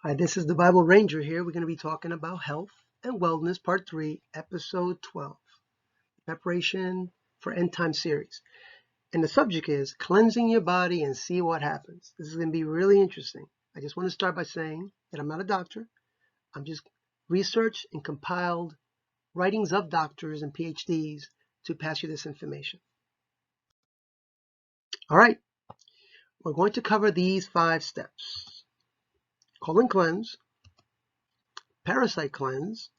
Hi, this is the Bible Ranger here. We're going to be talking about health and wellness, part 3, episode 12, preparation for end time series. And the subject is cleansing your body and see what happens. This is going to be really interesting. I just want to start by saying that I'm not a doctor. I'm just researched and compiled writings of doctors and PhDs to pass you this information. All right, we're going to cover these 5 steps: colon cleanse, parasite cleanse,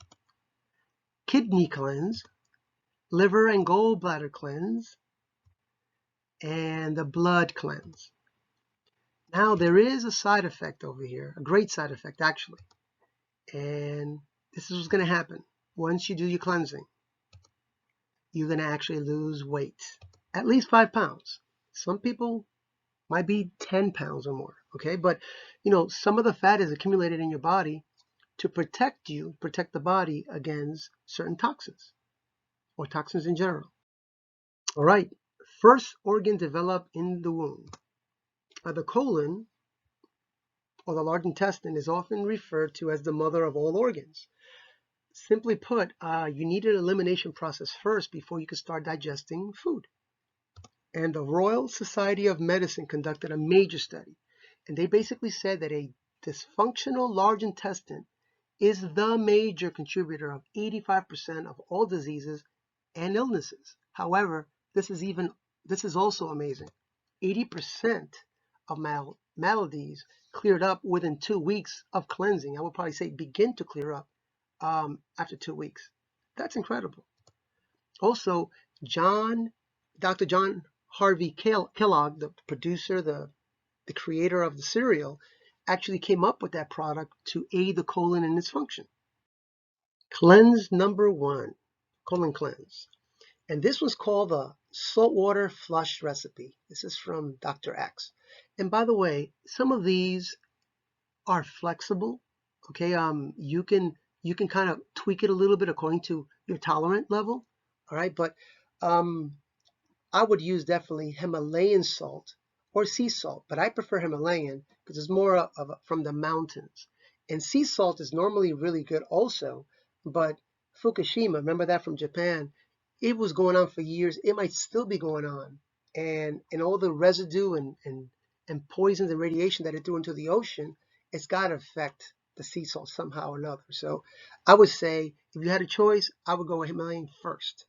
kidney cleanse, liver and gallbladder cleanse, and the blood cleanse. Now there is a side effect over here, a great side effect actually, and this is what's going to happen. Once you do your cleansing, you're going to actually lose weight, at least 5 pounds. Some people might be 10 pounds or more, okay? But, some of the fat is accumulated in your body to protect the body against certain toxins or toxins in general. All right, first organ developed in the womb. The colon, or the large intestine, is often referred to as the mother of all organs. Simply put, you need an elimination process first before you can start digesting food. And the Royal Society of Medicine conducted a major study, and they basically said that a dysfunctional large intestine is the major contributor of 85% of all diseases and illnesses. However, this is also amazing. 80% of maladies cleared up within 2 weeks of cleansing. I would probably say begin to clear up after 2 weeks. That's incredible. Also, Dr. John Harvey Kellogg, the producer, the creator of the cereal, actually came up with that product to aid the colon in its function. Cleanse number 1, colon cleanse. And this was called the Saltwater Flush recipe. This is from Dr. X. And by the way, some of these are flexible. Okay, you can kind of tweak it a little bit according to your tolerant level. All right, but I would use definitely Himalayan salt or sea salt, but I prefer Himalayan because it's more from the mountains. And sea salt is normally really good also, but Fukushima, remember that from Japan? It was going on for years. It might still be going on. And all the residue and poisons and radiation that it threw into the ocean, it's got to affect the sea salt somehow or another. So I would say if you had a choice, I would go with Himalayan first.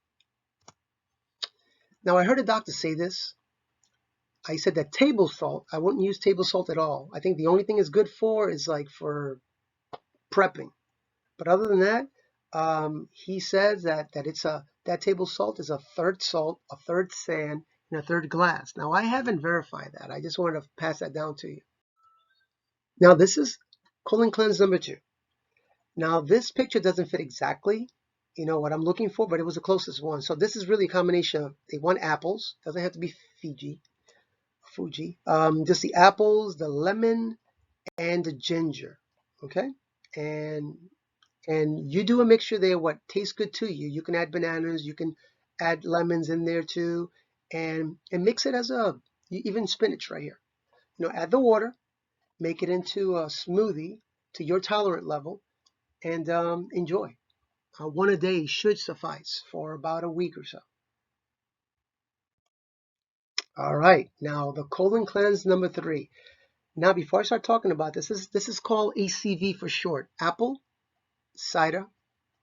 Now, I heard a doctor say this. I said that table salt, I wouldn't use table salt at all. I think the only thing it's good for is like for prepping. But other than that, he says that that table salt is a third salt, a third sand, and a third glass. Now, I haven't verified that. I just wanted to pass that down to you. Now, this is colon cleanse number 2. Now, this picture doesn't fit exactly, what I'm looking for, but it was the closest one. So this is really a combination of, they want apples. Doesn't have to be Fuji. Just the apples, the lemon, and the ginger. Okay, and you do a mixture there. What tastes good to you? You can add bananas. You can add lemons in there too, and mix it as even spinach right here. Add the water, make it into a smoothie to your tolerant level, and enjoy. One a day should suffice for about a week or so. All right, now the colon cleanse number 3. Now, before I start talking about this is called ACV for short, apple cider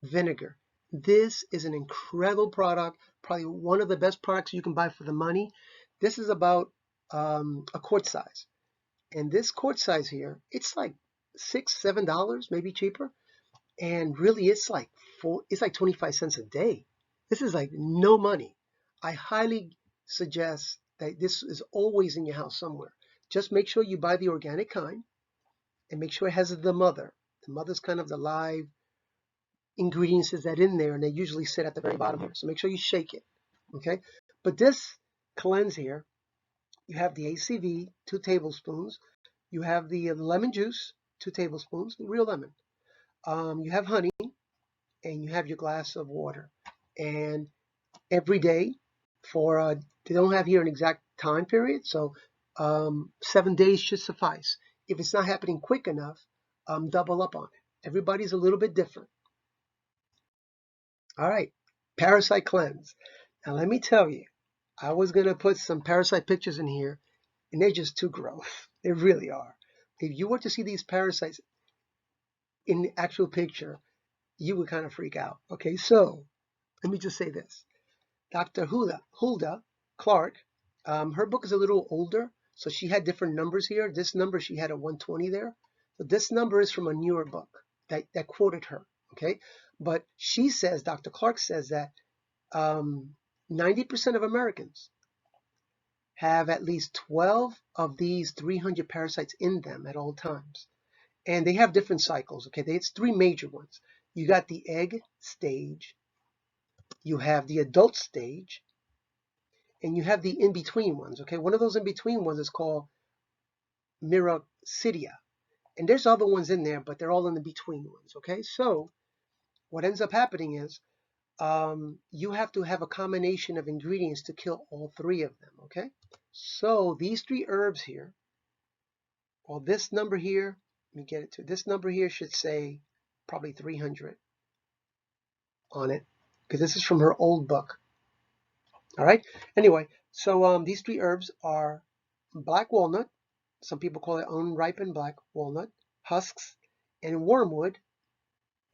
vinegar. This is an incredible product, probably one of the best products you can buy for the money. This is about a quart size, and this quart size here, it's like $6-7, maybe cheaper, and really it's like 25 cents a day. This is like no money. I highly suggest that this is always in your house somewhere. Just make sure you buy the organic kind and make sure it has the mother. The mother's kind of the live ingredients that in there, and they usually sit at the very bottom here. So make sure you shake it, okay? But this cleanse here, you have the ACV, 2 tablespoons. You have the lemon juice, 2 tablespoons, real lemon. You have honey, and you have your glass of water. And every day for, they don't have here an exact time period, so 7 days should suffice. If it's not happening quick enough, double up on it. Everybody's a little bit different. All right, Parasite Cleanse. Now let me tell you, I was going to put some Parasite pictures in here, and they're just too gross. They really are. If you were to see these parasites in the actual picture, you would kind of freak out. Okay, so let me just say this. Dr. Hulda Clark, her book is a little older, so she had different numbers here. This number, she had a 120 there. So this number is from a newer book that quoted her, okay? But she says, Dr. Clark says that 90% of Americans have at least 12 of these 300 parasites in them at all times. And they have different cycles, okay? It's three major ones. You got the egg stage, you have the adult stage, and you have the in-between ones, okay? One of those in-between ones is called Mycosidia. And there's other ones in there, but they're all in the between ones, okay? So what ends up happening is you have to have a combination of ingredients to kill all three of them, okay? So these three herbs here, well, this number here, let me get it to, this number here should say probably 300 on it, because this is from her old book. All right. Anyway, so these three herbs are black walnut. Some people call it unripened black walnut, husks, and wormwood.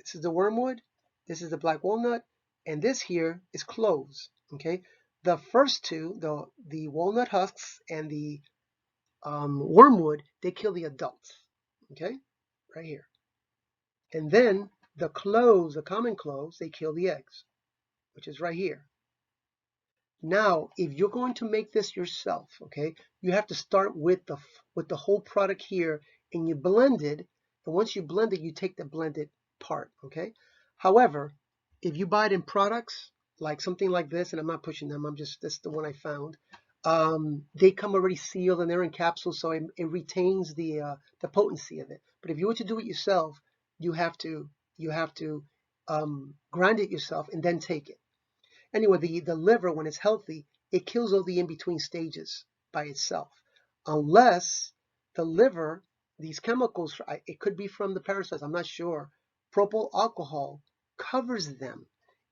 This is the wormwood. This is the black walnut, and this here is cloves. Okay. The first two, the walnut husks and the wormwood, they kill the adults. Okay, right here. And then the cloves, the common cloves, they kill the eggs, which is right here. Now, if you're going to make this yourself, okay, you have to start with the whole product here, and you blend it. And once you blend it, you take the blended part, okay. However, if you buy it in products like something like this, and I'm not pushing them, this is the one I found. They come already sealed and they're in capsules, so it retains the potency of it. But if you were to do it yourself, you have to grind it yourself and then take it. Anyway, the liver, when it's healthy, it kills all the in-between stages by itself. Unless the liver, these chemicals, it could be from the parasites, I'm not sure, propyl alcohol covers them.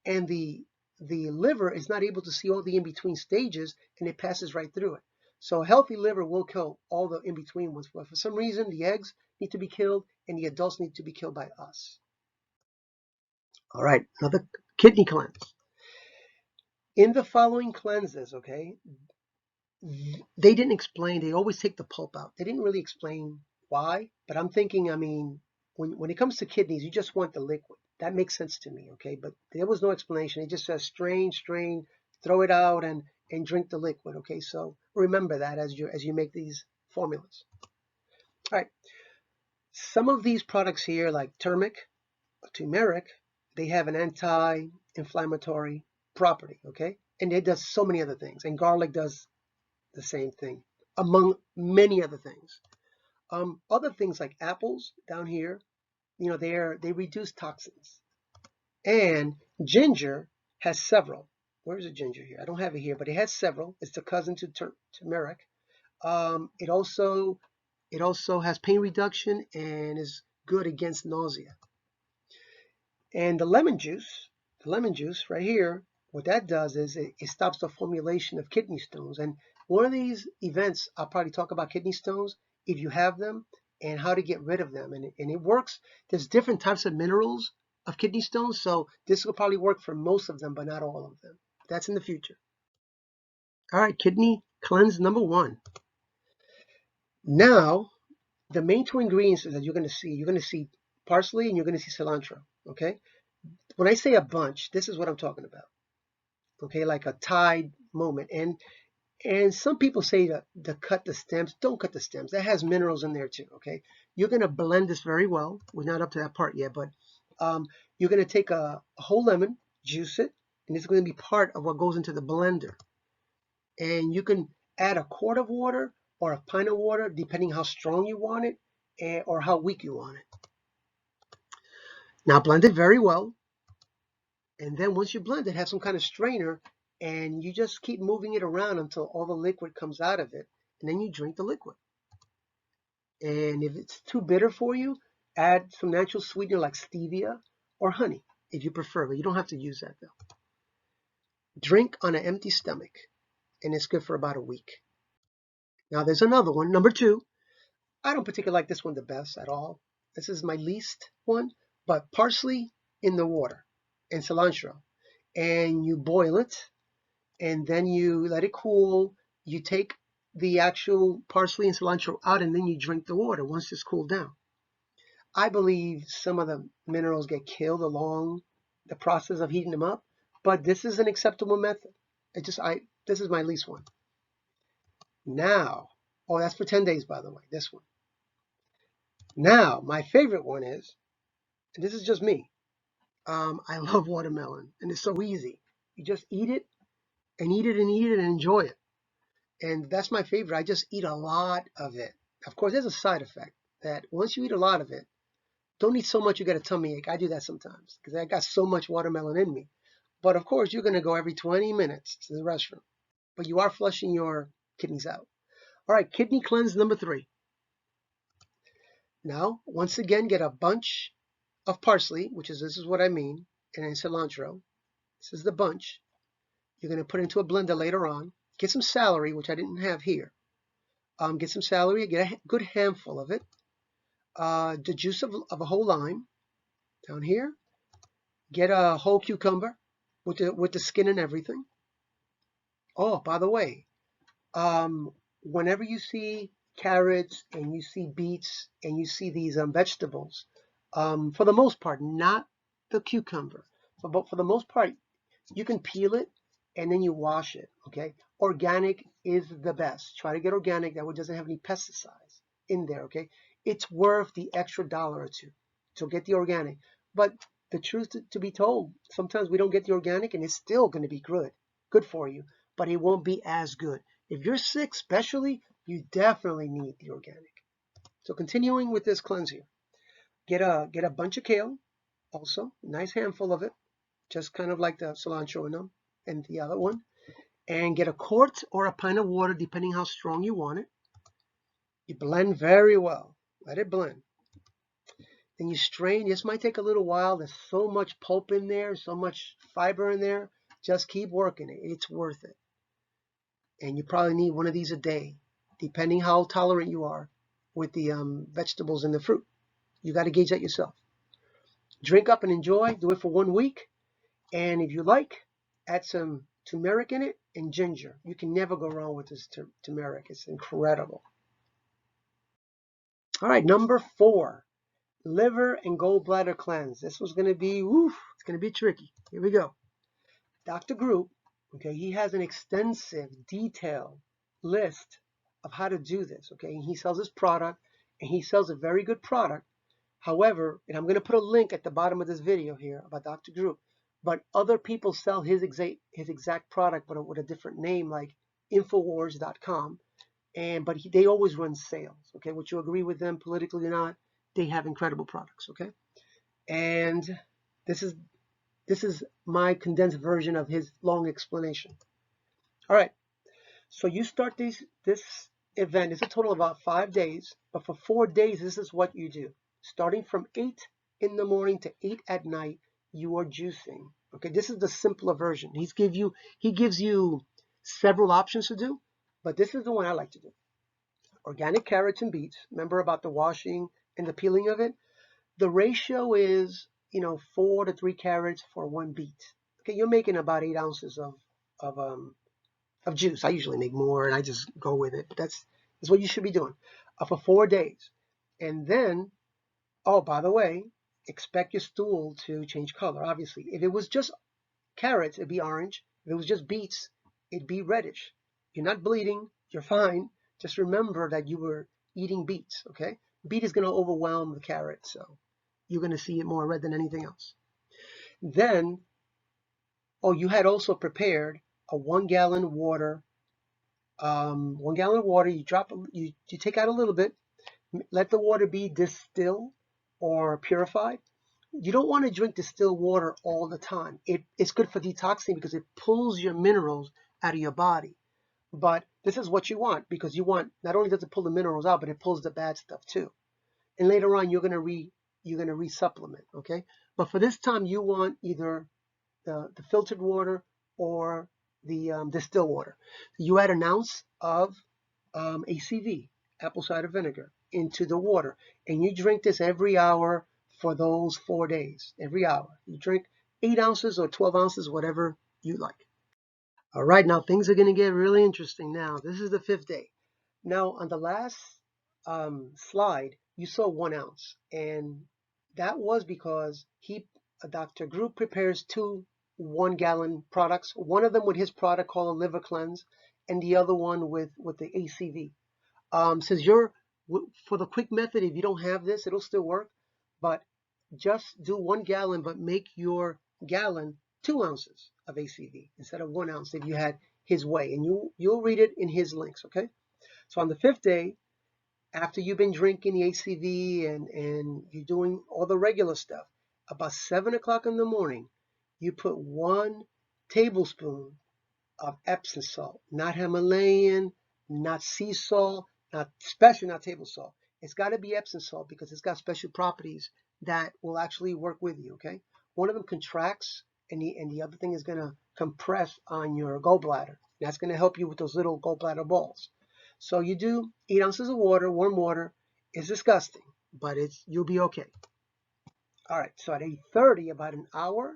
And the liver is not able to see all the in-between stages, and it passes right through it. So a healthy liver will kill all the in-between ones. But for some reason, the eggs need to be killed, and the adults need to be killed by us. All right, another kidney cleanse. In the following cleanses, okay, they didn't explain. They always take the pulp out. They didn't really explain why, but I'm thinking, I mean, when it comes to kidneys, you just want the liquid. That makes sense to me, okay? But there was no explanation. It just says strain, throw it out, and drink the liquid, okay? So remember that as you make these formulas. All right. Some of these products here, like turmeric, they have an anti-inflammatory property, okay? And it does so many other things. And garlic does the same thing, among many other things. Other things like apples down here, you know, they reduce toxins. And ginger has several. Where's the ginger here? I don't have it here, but it has several. It's the cousin to turmeric. It also has pain reduction and is good against nausea. And the lemon juice right here, what that does is it stops the formulation of kidney stones. And one of these events, I'll probably talk about kidney stones, if you have them, and how to get rid of them. And it works. There's different types of minerals of kidney stones, so this will probably work for most of them, but not all of them. That's in the future. All right, kidney cleanse number 1. Now, the main two ingredients that you're going to see parsley and you're going to see cilantro, okay? When I say a bunch, this is what I'm talking about, okay, like a tide moment. And some people say to cut the stems. Don't cut the stems. That has minerals in there too, okay? You're going to blend this very well. We're not up to that part yet, but you're going to take a whole lemon, juice it, and it's going to be part of what goes into the blender. And you can add a quart of water or a pint of water, depending how strong you want it or how weak you want it. Now blend it very well. And then once you blend it, have some kind of strainer, and you just keep moving it around until all the liquid comes out of it. And then you drink the liquid. And if it's too bitter for you, Add some natural sweetener like stevia or honey if you prefer, but you don't have to use that though. Drink on an empty stomach, and it's good for about a week. Now there's another one, number 2. I don't particularly like this one the best at all. This is my least one, but parsley in the water and cilantro. And you boil it, and then you let it cool. You take the actual parsley and cilantro out, and then you drink the water once it's cooled down. I believe some of the minerals get killed along the process of heating them up, but this is an acceptable method. This is my least one. Now, oh, that's for 10 days, by the way, this one. Now, my favorite one is, and this is just me, I love watermelon, and it's so easy. You just eat it and eat it and eat it and enjoy it. And that's my favorite. I just eat a lot of it. Of course, there's a side effect that once you eat a lot of it, don't eat so much you get a tummy ache. I do that sometimes because I got so much watermelon in me. But of course, you're going to go every 20 minutes to the restroom. But you are flushing your kidneys out. All right, kidney cleanse number 3. Now, once again, get a bunch of parsley, this is what I mean, and then cilantro. This is the bunch. You're going to put it into a blender later on. Get some celery, which I didn't have here. Get some celery, get a good handful of it. The juice of a whole lime down here. Get a whole cucumber with the skin and everything. Oh, by the way, whenever you see carrots and you see beets and you see these vegetables, for the most part, not the cucumber, but for the most part, you can peel it and then you wash it, okay? Organic is the best. Try to get organic that doesn't have any pesticides in there, okay? It's worth the extra $1 or $2. So get the organic. But the truth to be told, sometimes we don't get the organic and it's still going to be good for you, but it won't be as good. If you're sick especially, you definitely need the organic. So continuing with this cleanse here, get a bunch of kale, also a nice handful of it, just kind of like the cilantro in them and the other one, and get a quart or a pint of water depending how strong you want it. You blend very well, let it blend. Then you strain. This might take a little while. There's so much pulp in there, so much fiber in there. Just keep working it. It's worth it. And you probably need one of these a day, depending how tolerant you are with the vegetables and the fruit. You got to gauge that yourself. Drink up and enjoy. Do it for 1 week. And if you like, add some turmeric in it and ginger. You can never go wrong with this turmeric. It's incredible. All right, number 4. Liver and gallbladder cleanse. This was going to be, it's going to be tricky. Here we go. Dr. Group, okay, he has an extensive, detailed list of how to do this, okay? And he sells his product, and he sells a very good product. However, and I'm going to put a link at the bottom of this video here about Dr. Group, but other people sell his exact product, but with a different name, like Infowars.com, but they always run sales, okay? Would you agree with them politically or not? They have incredible products, okay? And this is my condensed version of his long explanation. All right, so you start this event. It's a total of about 5 days, but for 4 days, this is what you do. Starting from 8 in the morning to 8 at night, you are juicing. Okay, this is the simpler version. He gives you several options to do, but this is the one I like to do. Organic carrots and beets. Remember about the washing and the peeling of it? The ratio is, 4 to 3 carrots for 1 beet. Okay, you're making about 8 ounces of juice. I usually make more, and I just go with it. But that's what you should be doing for 4 days. And then, oh, by the way, expect your stool to change color. Obviously, if it was just carrots, it'd be orange. If it was just beets, it'd be reddish. You're not bleeding. You're fine. Just remember that you were eating beets. Okay, beet is going to overwhelm the carrot, so you're going to see it more red than anything else. Then, you had also prepared a 1 gallon water. 1 gallon of water. You take out a little bit. Let the water be distilled or purified. You don't want to drink distilled water all the time. It's good for detoxing because it pulls your minerals out of your body. But this is what you want, because you want, not only does it pull the minerals out, but it pulls the bad stuff too. And later on, you're going to you're going to resupplement, okay? But for this time, you want either the filtered water or the distilled water. You add an ounce of ACV, apple cider vinegar, into the water, and you drink this every hour for those 4 days. Every hour. You drink 8 ounces or 12 ounces, whatever you like. All right, now things are going to get really interesting now. This is the 5th day. Now, on the last slide, you saw 1 ounce, and that was because Dr. Group prepares 2 1-gallon products. One of them with his product called a liver cleanse, and the other one with the ACV. Since for the quick method, if you don't have this, it'll still work, but just do 1 gallon, but make your gallon 2 ounces of ACV instead of 1 ounce if you had his way, and you'll read it in his links, okay? So on the 5th day, after you've been drinking the ACV and you're doing all the regular stuff, about 7 o'clock in the morning, you put 1 tablespoon of Epsom salt, not Himalayan, not sea salt, especially not table salt. It's got to be Epsom salt because it's got special properties that will actually work with you, okay? One of them contracts, and the other thing is going to compress on your gallbladder. That's going to help you with those little gallbladder balls. So you do 8 ounces of water, warm water. It's disgusting, but you'll be okay. All right, so at 8:30, about an hour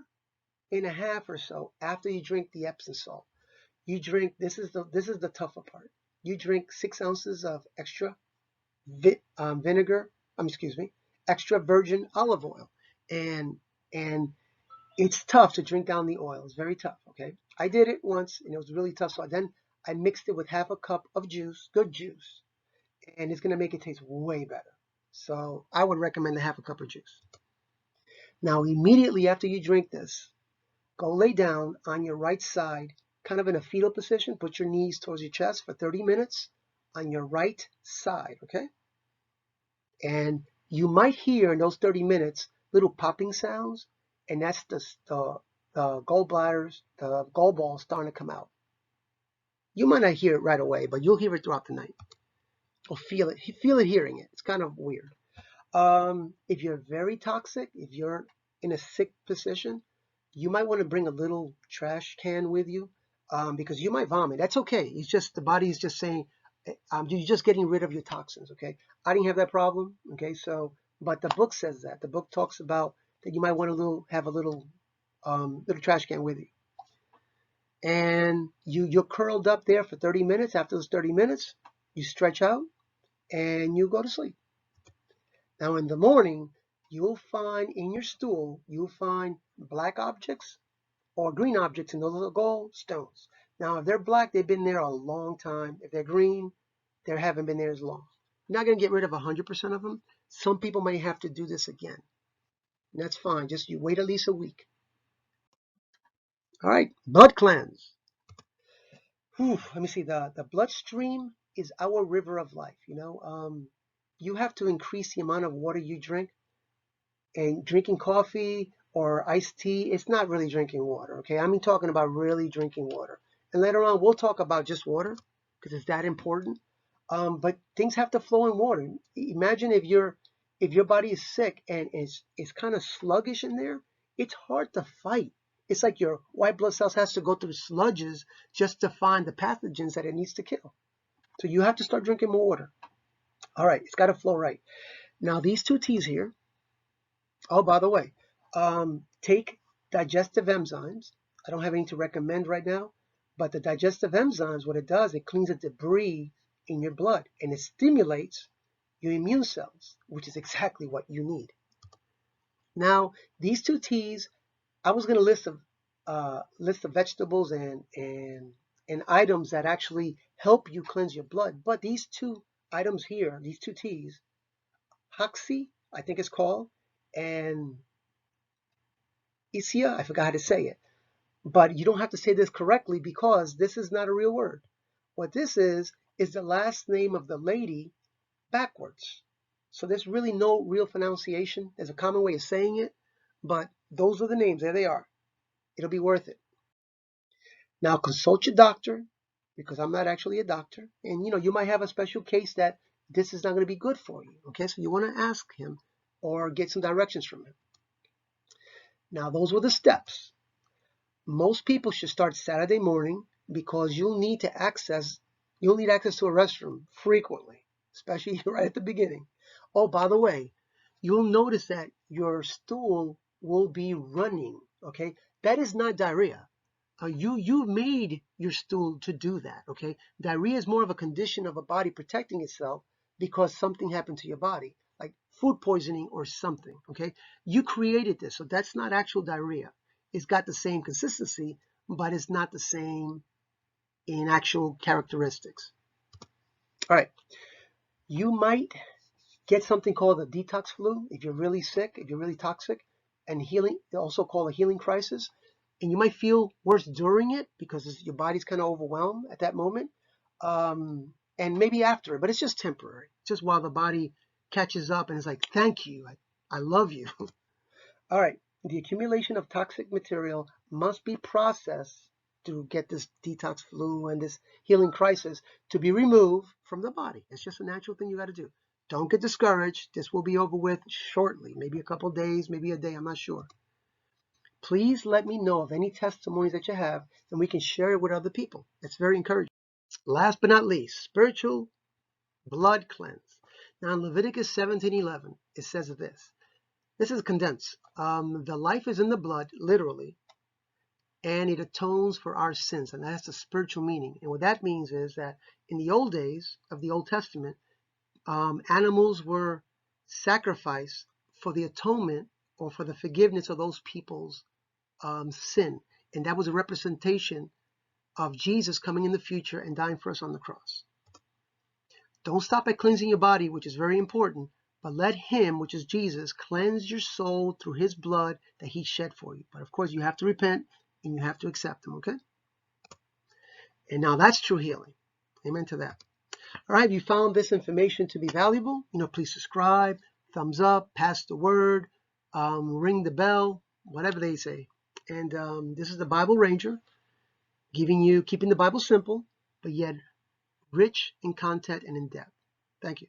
and a half or so after you drink the Epsom salt, you drink, this is the tougher part. You drink 6 ounces of extra extra virgin olive oil, and it's tough to drink down the oil. It's very tough. Okay, I did it once, and it was really tough. So then I mixed it with half a cup of juice, good juice, and it's gonna make it taste way better. So I would recommend a half a cup of juice. Now, immediately after you drink this, go lay down on your right side, kind of in a fetal position. Put your knees towards your chest for 30 minutes on your right side, okay? And you might hear in those 30 minutes little popping sounds, and that's the gallbladders, the gall balls starting to come out. You might not hear it right away, but you'll hear it throughout the night. Or feel it hearing it. It's kind of weird. If you're very toxic, if you're in a sick position, you might want to bring a little trash can with you because you might vomit. That's okay. It's just the body is just saying you're just getting rid of your toxins. Okay, I didn't have that problem. Okay, so but the book says that. The book talks about that you might want to have a little trash can with you, and you're curled up there for 30 minutes. After those 30 minutes, you stretch out and you go to sleep. Now in the morning, you'll find in your stool, you'll find black objects or green objects, and those are gold stones. Now if they're black, they've been there a long time. If they're green, they haven't been there as long. You're not going to get rid of 100% of them. Some people may have to do this again. And that's fine. Just you wait at least a week. All right, blood cleanse. Let me see. The bloodstream is our river of life. You have to increase the amount of water you drink. And drinking coffee or iced tea, it's not really drinking water, okay? I mean talking about really drinking water. And later on, we'll talk about just water because it's that important. But things have to flow in water. Imagine if your body is sick and it's kind of sluggish in there, it's hard to fight. It's like your white blood cells has to go through sludges just to find the pathogens that it needs to kill. So you have to start drinking more water. All right, it's got to flow right. Now these 2 teas here. Oh, by the way, take digestive enzymes. I don't have any to recommend right now, but the digestive enzymes, what it does, it cleans the debris in your blood and it stimulates your immune cells, which is exactly what you need. Now, these 2 teas, I was going to list of vegetables and items that actually help you cleanse your blood, but these 2 items here, these 2 teas, Hoxie, I think it's called, and Isia, I forgot how to say it, but you don't have to say this correctly because this is not a real word. What this is the last name of the lady backwards. So there's really no real pronunciation. There's a common way of saying it, but those are the names. There they are. It'll be worth it. Now consult your doctor because I'm not actually a doctor. And you might have a special case that this is not going to be good for you. Okay, so you want to ask him or get some directions from him. Now, those were the steps. Most people should start Saturday morning because you'll need access to a restroom frequently, especially right at the beginning. Oh, by the way, you'll notice that your stool will be running, okay? That is not diarrhea. You made your stool to do that, okay? Diarrhea is more of a condition of a body protecting itself because something happened to your body, like food poisoning or something, okay? You created this, so that's not actual diarrhea. It's got the same consistency, but it's not the same in actual characteristics. All right, you might get something called a detox flu if you're really sick, if you're really toxic, and healing, also called a healing crisis. And you might feel worse during it because your body's kind of overwhelmed at that moment, and maybe after it, but it's just temporary. Just while the body catches up and it's like, thank you, I love you. All right, the accumulation of toxic material must be processed to get this detox flu and this healing crisis to be removed from the body. It's just a natural thing you got to do. Don't get discouraged. This will be over with shortly, maybe a couple days, maybe a day, I'm not sure. Please let me know of any testimonies that you have, and we can share it with other people. It's very encouraging. Last but not least, spiritual blood cleanse. Now in Leviticus 17:11, it says this. This is condensed. The life is in the blood, literally, and it atones for our sins, and that's the spiritual meaning. And what that means is that in the old days of the Old Testament, animals were sacrificed for the atonement or for the forgiveness of those people's sin. And that was a representation of Jesus coming in the future and dying for us on the cross. Don't stop at cleansing your body, which is very important, but let him, which is Jesus, cleanse your soul through his blood that he shed for you. But of course, you have to repent and you have to accept him, okay? And now that's true healing. Amen to that. All right, if you found this information to be valuable, please subscribe, thumbs up, pass the word, ring the bell, whatever they say. And this is the Bible Ranger, keeping the Bible simple, but yet rich in content and in depth. Thank you.